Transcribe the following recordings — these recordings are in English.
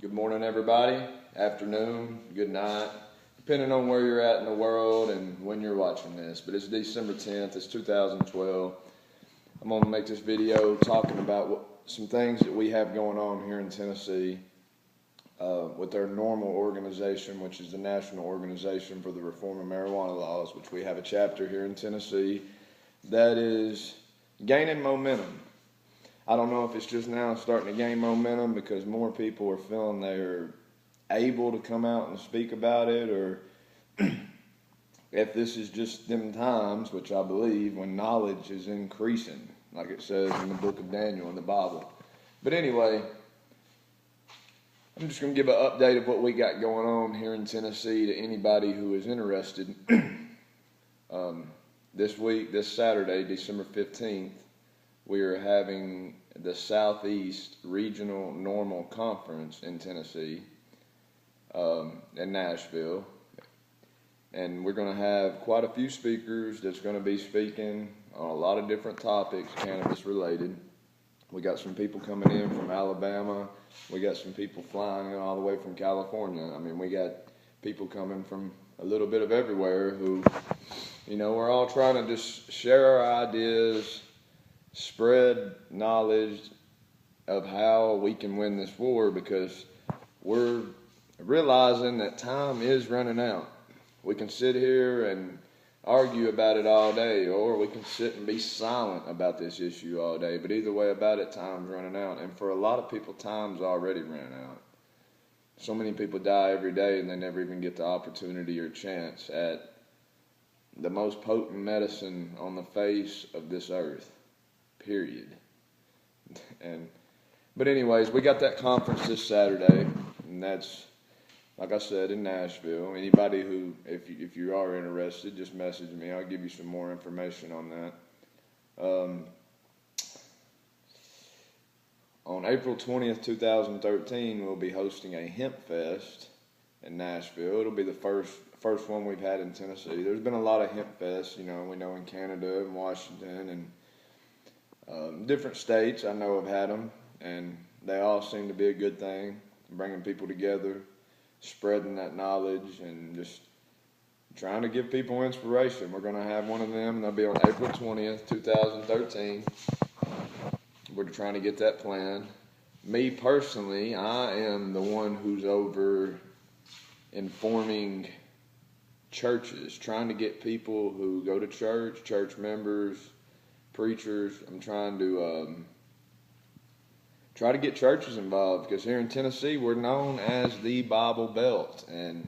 Good morning, everybody. Afternoon, good night, depending on where you're at in the world and when you're watching this. But it's December 10th, it's 2012. I'm going to make this video talking about some things that we have going on here in Tennessee with our Norml organization, which is the National Organization for the Reform of Marijuana Laws, which we have a chapter here in Tennessee that is gaining momentum. I don't know if it's just now starting to gain momentum because more people are feeling they're able to come out and speak about it, or if this is just them times, which I believe, when knowledge is increasing, like it says in the book of Daniel in the Bible. But anyway, I'm just going to give an update of what we got going on here in Tennessee to anybody who is interested. This week, this Saturday, December 15th, we are having the Southeast Regional Norml Conference in Tennessee, in Nashville. And we're going to have quite a few speakers that's going to be speaking on a lot of different topics, cannabis related. We got some people coming in from Alabama. We got some people flying in all the way from California. I mean, we got people coming from a little bit of everywhere who, you know, we're all trying to just share our ideas, spread knowledge of how we can win this war, because we're realizing that time is running out. We can sit here and argue about it all day, or we can sit and be silent about this issue all day, but either way about it, time's running out. And for a lot of people, time's already running out. So many people die every day and they never even get the opportunity or chance at the most potent medicine on the face of this earth. Period. But anyways, we got that conference this Saturday, and that's, like I said, in Nashville. Anybody who, if you are interested, just message me. I'll give you some more information on that. On April 20th, 2013, we'll be hosting a hemp fest in Nashville. It'll be the first one we've had in Tennessee. There's been a lot of hemp fests, you know, we know in Canada and Washington and different states I know have had them, and they all seem to be a good thing, bringing people together, spreading that knowledge, and just trying to give people inspiration. We're going to have one of them, and they'll be on April 20th, 2013. We're trying to get that planned. Me personally, I am the one who's over informing churches, trying to get people who go to church members, preachers. I'm trying to try to get churches involved, because here in Tennessee we're known as the Bible Belt, and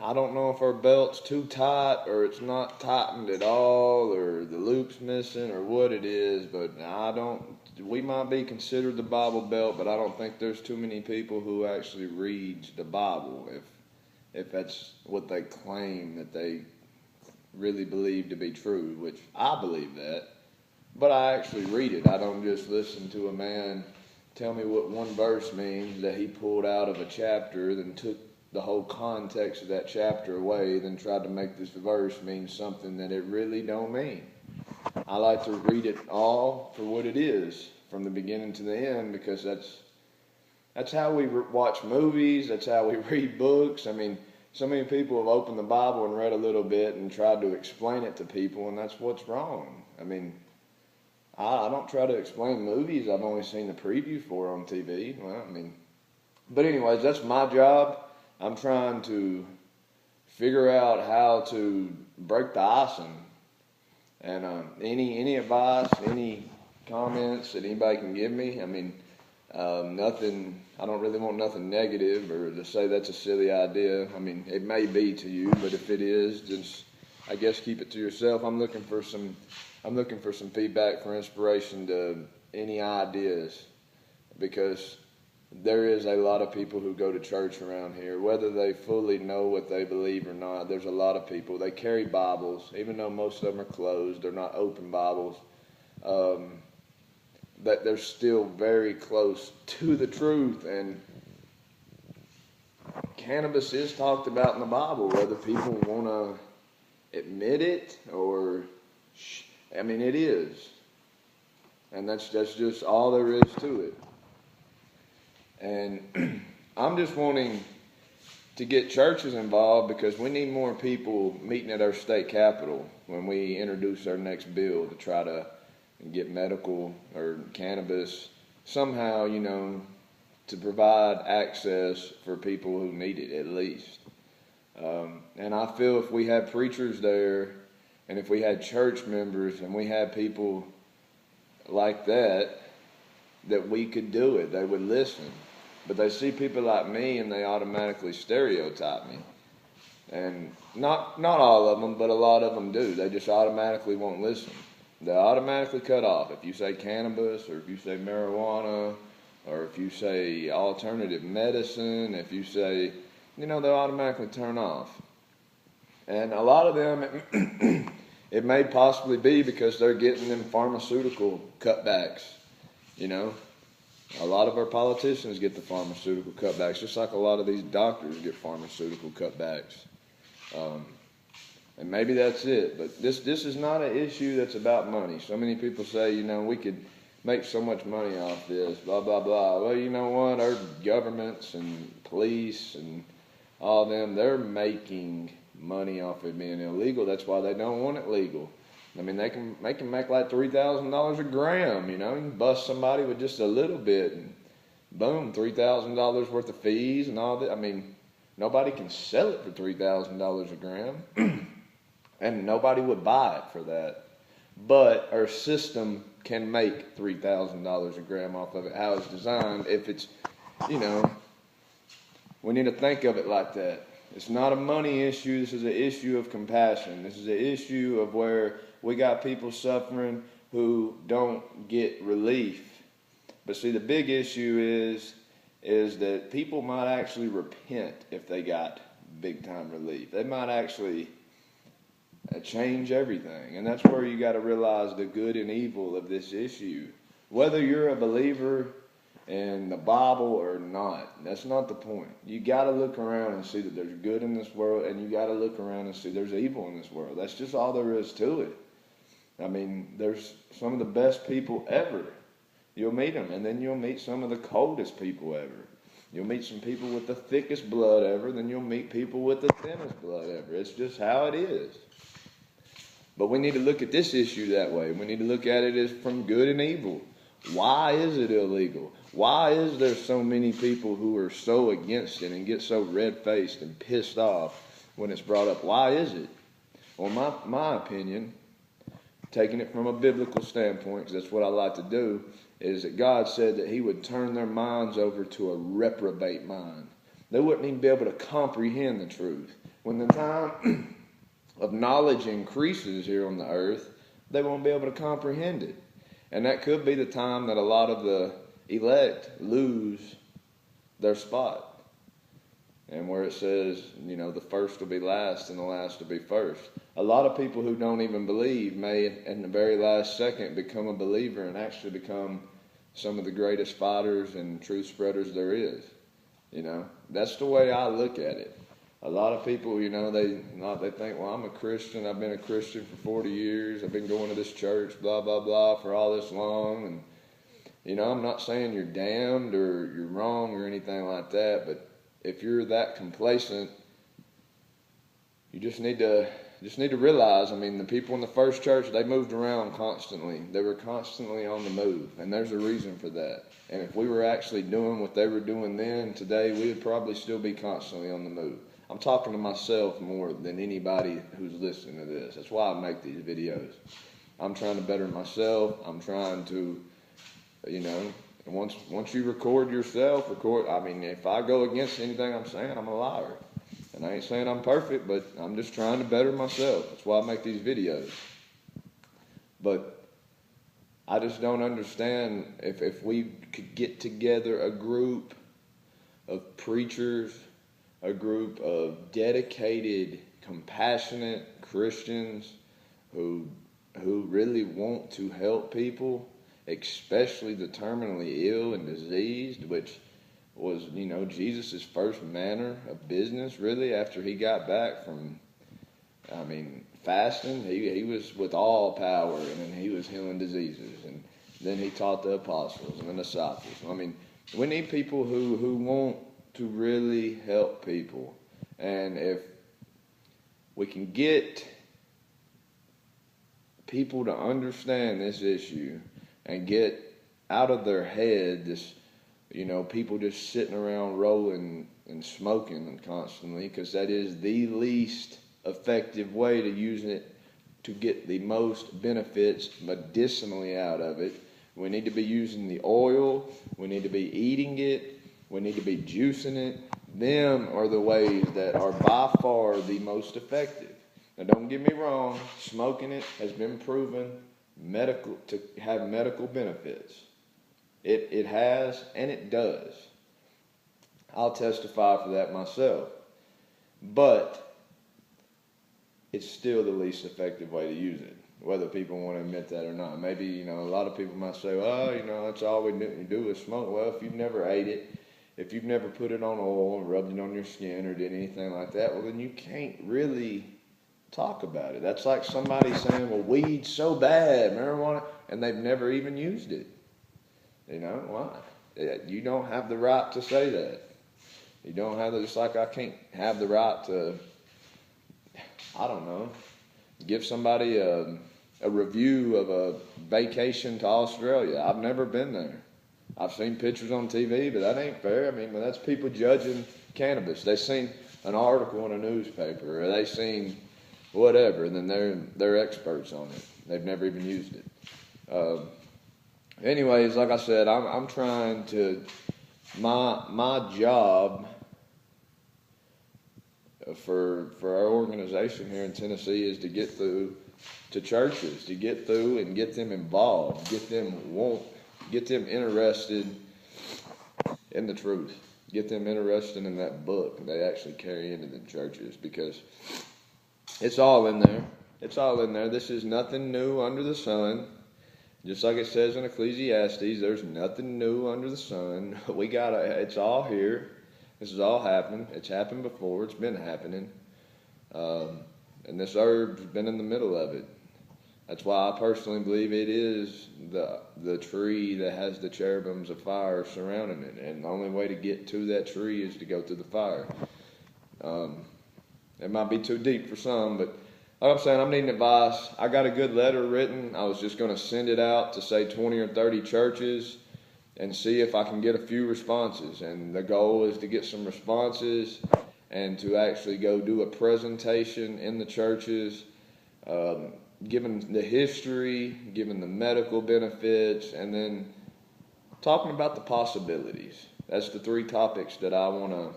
I don't know if our belt's too tight or it's not tightened at all, or the loop's missing, or what it is, but we might be considered the Bible Belt, but I don't think there's too many people who actually read the Bible, if that's what they claim that they really believe to be true, which I believe that, but I actually read it. I don't just listen to a man tell me what one verse means that he pulled out of a chapter, then took the whole context of that chapter away, then tried to make this verse mean something that it really don't mean. I like to read it all for what it is, from the beginning to the end, because that's how we watch movies, that's how we read books. I mean, so many people have opened the Bible and read a little bit and tried to explain it to people, and that's what's wrong. I mean, I don't try to explain movies I've only seen the preview for on TV. Well, I mean, but anyways, that's my job. I'm trying to figure out how to break the icing. And any advice, any comments that anybody can give me, I mean, nothing, I don't really want nothing negative or to say that's a silly idea. I mean, it may be to you, but if it is, just, I guess, keep it to yourself. I'm looking for some feedback, for inspiration to any ideas, because there is a lot of people who go to church around here, whether they fully know what they believe or not. There's a lot of people. They carry Bibles, even though most of them are closed. They're not open Bibles. That they're still very close to the truth, and cannabis is talked about in the Bible, whether people want to admit it or, I mean, it is, and that's just all there is to it. And I'm just wanting to get churches involved because we need more people meeting at our state capitol when we introduce our next bill to try to get medical or cannabis somehow, to provide access for people who need it at least. And I feel if we had preachers there and if we had church members and we had people like that we could do it. They would listen. But they see people like me and they automatically stereotype me. And not all of them, but a lot of them do. They just automatically won't listen. They automatically cut off. If you say cannabis or if you say marijuana or if you say alternative medicine, if you say, they'll automatically turn off. And a lot of them, it may possibly be because they're getting them pharmaceutical cutbacks, A lot of our politicians get the pharmaceutical cutbacks, just like a lot of these doctors get pharmaceutical cutbacks. And maybe that's it. But this is not an issue that's about money. So many people say, we could make so much money off this, blah, blah, blah. Well, you know what? Our governments and police and all them, they're making money off it being illegal. That's why they don't want it legal. I mean, they can make like $3,000 a gram, You can bust somebody with just a little bit and boom, $3,000 worth of fees and all that. I mean, nobody can sell it for $3,000 a gram and nobody would buy it for that. But our system can make $3,000 a gram off of it, how it's designed. If it's, we need to think of it like that. It's not a money issue. This is an issue of compassion. This is an issue of where we got people suffering who don't get relief. But see, the big issue is that people might actually repent if they got big time relief. They might actually change everything. And that's where you got to realize the good and evil of this issue. Whether you're a believer in the Bible or not, that's not the point. You got to look around and see that there's good in this world, and you got to look around and see there's evil in this world. That's just all there is to it. I mean, there's some of the best people ever. You'll meet them, and then you'll meet some of the coldest people ever. You'll meet some people with the thickest blood ever, then you'll meet people with the thinnest blood ever. It's just how it is. But we need to look at this issue that way. We need to look at it as from good and evil. Why is it illegal? Why is there so many people who are so against it and get so red-faced and pissed off when it's brought up? Why is it? Well, my opinion, taking it from a biblical standpoint, because that's what I like to do, is that God said that he would turn their minds over to a reprobate mind. They wouldn't even be able to comprehend the truth. When the time of knowledge increases here on the earth, they won't be able to comprehend it. And that could be the time that a lot of the elect lose their spot. And where it says, the first will be last and the last will be first. A lot of people who don't even believe may, in the very last second, become a believer and actually become some of the greatest fighters and truth spreaders there is. That's the way I look at it. A lot of people, they think, well, I'm a Christian. I've been a Christian for 40 years. I've been going to this church, blah, blah, blah, for all this long. And, I'm not saying you're damned or you're wrong or anything like that. But if you're that complacent, you just need to realize, the people in the first church, they moved around constantly. They were constantly on the move. And there's a reason for that. And if we were actually doing what they were doing then, today, we would probably still be constantly on the move. I'm talking to myself more than anybody who's listening to this. That's why I make these videos. I'm trying to better myself. I'm trying to, once you record yourself, if I go against anything I'm saying, I'm a liar. And I ain't saying I'm perfect, but I'm just trying to better myself. That's why I make these videos. But I just don't understand if we could get together a group of preachers, a group of dedicated, compassionate Christians who really want to help people, especially the terminally ill and diseased, which was, Jesus' first manner of business, really, after he got back from, fasting. He was with all power, and then he was healing diseases, and then he taught the apostles and the disciples. We need people who want to really help people. And if we can get people to understand this issue and get out of their head this, people just sitting around rolling and smoking constantly, because that is the least effective way to use it to get the most benefits medicinally out of it. We need to be using the oil. We need to be eating it. We need to be juicing it. Them are the ways that are by far the most effective. Now, don't get me wrong. Smoking it has been proven to have medical benefits. It has, and it does. I'll testify for that myself. But it's still the least effective way to use it, whether people want to admit that or not. Maybe, a lot of people might say, well, that's all we do is smoke. Well, if you've never ate it, if you've never put it on oil and rubbed it on your skin or did anything like that, well, then you can't really talk about it. That's like somebody saying, well, weed's so bad, marijuana, and they've never even used it. Why? You don't have the right to say that. You don't have just like I can't have the right to, give somebody a review of a vacation to Australia. I've never been there. I've seen pictures on TV, but that ain't fair. That's people judging cannabis. They've seen an article in a newspaper, or they've seen whatever, and then they're experts on it. They've never even used it. Anyways, like I said, I'm trying to, my job for our organization here in Tennessee is to get through to churches, to get through and get them involved, get them interested in the truth, get them interested in that book they actually carry into the churches, because it's all in there. It's all in there. This is nothing new under the sun. Just like it says in Ecclesiastes, there's nothing new under the sun. It's all here. This has all happened. It's happened before. It's been happening. And this herb's been in the middle of it. That's why I personally believe it is the tree that has the cherubims of fire surrounding it. And the only way to get to that tree is to go through the fire. It might be too deep for some, but like I'm saying, I'm needing advice. I got a good letter written. I was just going to send it out to, say, 20 or 30 churches and see if I can get a few responses. And the goal is to get some responses and to actually go do a presentation in the churches, given the history, given the medical benefits, and then talking about the possibilities. That's the 3 topics that I want to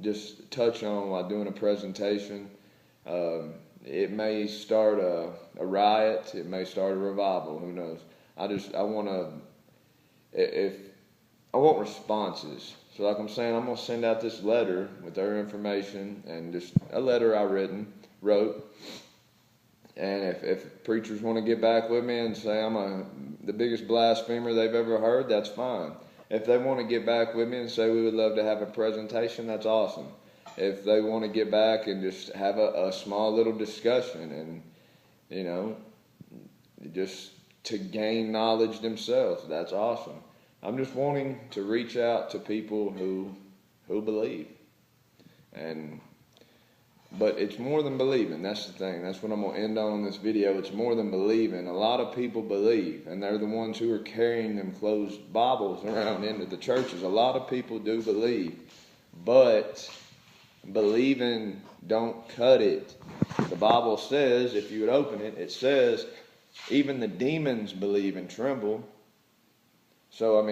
just touch on while doing a presentation. It may start a riot. It may start a revival. Who knows? I want responses. So like I'm saying, I'm going to send out this letter with their information and just a letter I wrote. And if preachers want to get back with me and say I'm the biggest blasphemer they've ever heard, that's fine. If they want to get back with me and say we would love to have a presentation, that's awesome. If they want to get back and just have a small little discussion and, just to gain knowledge themselves, that's awesome. I'm just wanting to reach out to people who believe. But it's more than believing. That's the thing. That's what I'm going to end on this video. It's more than believing. A lot of people believe, and they're the ones who are carrying them closed Bibles around into the churches. A lot of people do believe, but believing don't cut it. The Bible says, if you would open it, it says, even the demons believe and tremble. So,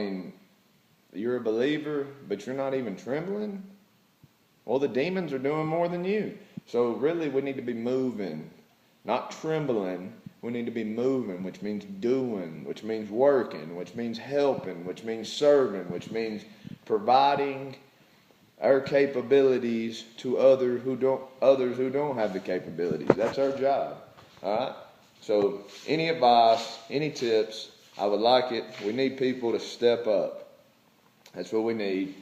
you're a believer, but you're not even trembling? Well, the demons are doing more than you. So really, we need to be moving, not trembling. We need to be moving, which means doing, which means working, which means helping, which means serving, which means providing our capabilities to others who don't have the capabilities. That's our job. All right? So any advice, any tips, I would like it. We need people to step up. That's what we need.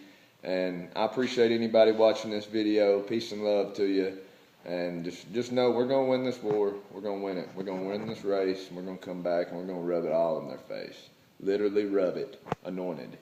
And I appreciate anybody watching this video. Peace and love to you. And just know we're going to win this war. We're going to win it. We're going to win this race. And we're going to come back and we're going to rub it all in their face. Literally rub it. Anointed.